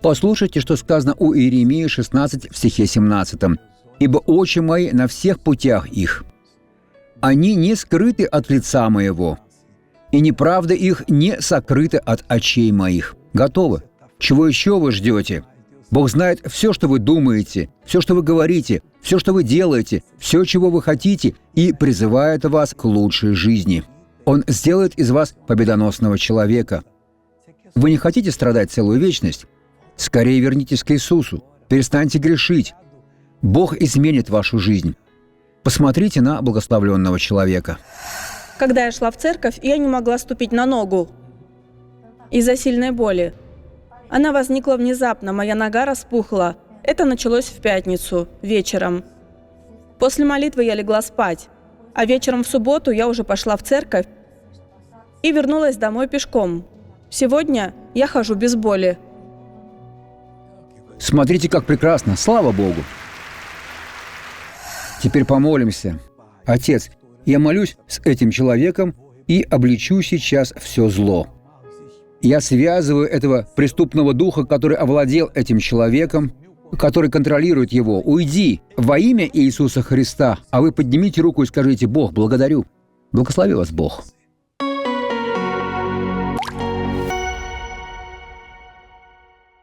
Послушайте, что сказано у Иеремии 16 в стихе 17. «Ибо очи мои на всех путях их. Они не скрыты от лица моего, и неправда их не сокрыта от очей моих». Готовы? Чего еще вы ждете? Бог знает все, что вы думаете, все, что вы говорите, все, что вы делаете, все, чего вы хотите, и призывает вас к лучшей жизни. Он сделает из вас победоносного человека. Вы не хотите страдать целую вечность? Скорее вернитесь к Иисусу, перестаньте грешить. Бог изменит вашу жизнь. Посмотрите на благословленного человека. Когда я шла в церковь, я не могла ступить на ногу из-за сильной боли. Она возникла внезапно, моя нога распухла. Это началось в пятницу, вечером. После молитвы я легла спать, а вечером в субботу я уже пошла в церковь и вернулась домой пешком. Сегодня я хожу без боли. Смотрите, как прекрасно! Слава Богу! Теперь помолимся. Отец, я молюсь с этим человеком и обличу сейчас все зло. Я связываю этого преступного духа, который овладел этим человеком, который контролирует его. Уйди во имя Иисуса Христа, а вы поднимите руку и скажите: «Бог, благодарю». Благослови вас Бог.